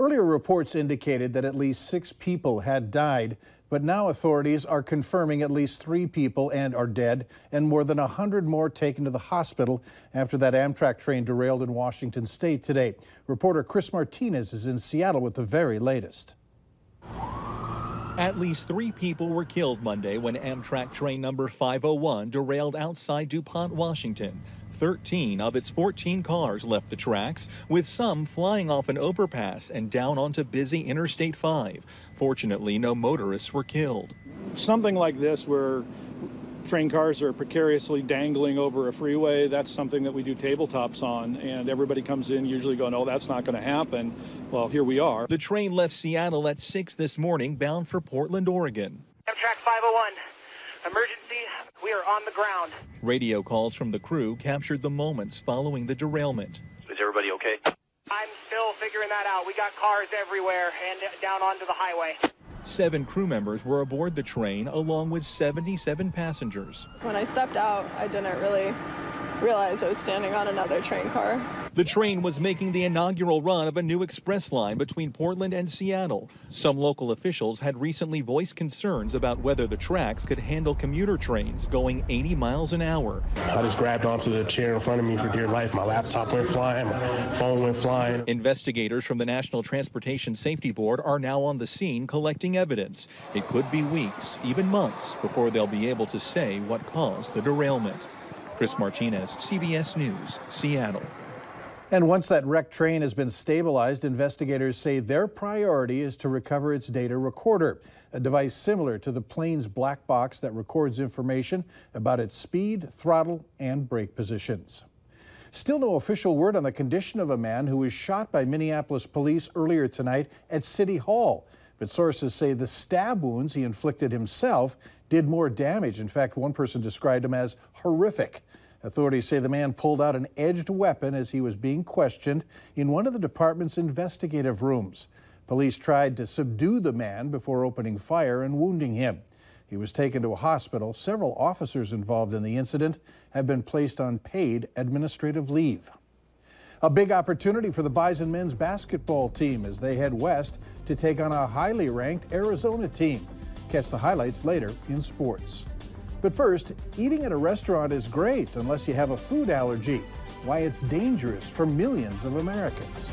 Earlier reports indicated that at least 6 people had died, but now authorities are confirming at least 3 people are dead and more than 100 more taken to the hospital after that Amtrak train derailed in Washington state today. Reporter Chris Martinez is in Seattle with the very latest. At least 3 people were killed Monday when Amtrak train number 501 derailed outside DuPont, Washington. 13 of its 14 cars left the tracks, with some flying off an overpass and down onto busy Interstate 5. Fortunately, no motorists were killed. Something like this, where train cars are precariously dangling over a freeway, that's something that we do tabletops on, and everybody comes in usually going, oh, that's not going to happen. Well, here we are. The train left Seattle at 6 this morning, bound for Portland, Oregon. Amtrak 501, emergency, we are on the ground. Radio calls from the crew captured the moments following the derailment. Is everybody okay? I'm still figuring that out. We got cars everywhere and down onto the highway. 7 crew members were aboard the train, along with 77 passengers. When I stepped out, I didn't really realize I was standing on another train car. The train was making the inaugural run of a new express line between Portland and Seattle. Some local officials had recently voiced concerns about whether the tracks could handle commuter trains going 80 miles an hour. I just grabbed onto the chair in front of me for dear life. My laptop went flying, my phone went flying. Investigators from the National Transportation Safety Board are now on the scene collecting evidence. It could be weeks, even months, before they'll be able to say what caused the derailment. Chris Martinez, CBS News, Seattle. And once that wrecked train has been stabilized, investigators say their priority is to recover its data recorder, a device similar to the plane's black box that records information about its speed, throttle, and brake positions. Still no official word on the condition of a man who was shot by Minneapolis police earlier tonight at City Hall. But sources say the stab wounds he inflicted himself did more damage. In fact, one person described him as horrific. Authorities say the man pulled out an edged weapon as he was being questioned in one of the department's investigative rooms. Police tried to subdue the man before opening fire and wounding him. He was taken to a hospital. Several officers involved in the incident have been placed on paid administrative leave. A big opportunity for the Bison men's basketball team as they head west to take on a highly ranked Arizona team. Catch the highlights later in sports. But first, eating at a restaurant is great unless you have a food allergy. Why it's dangerous for millions of Americans.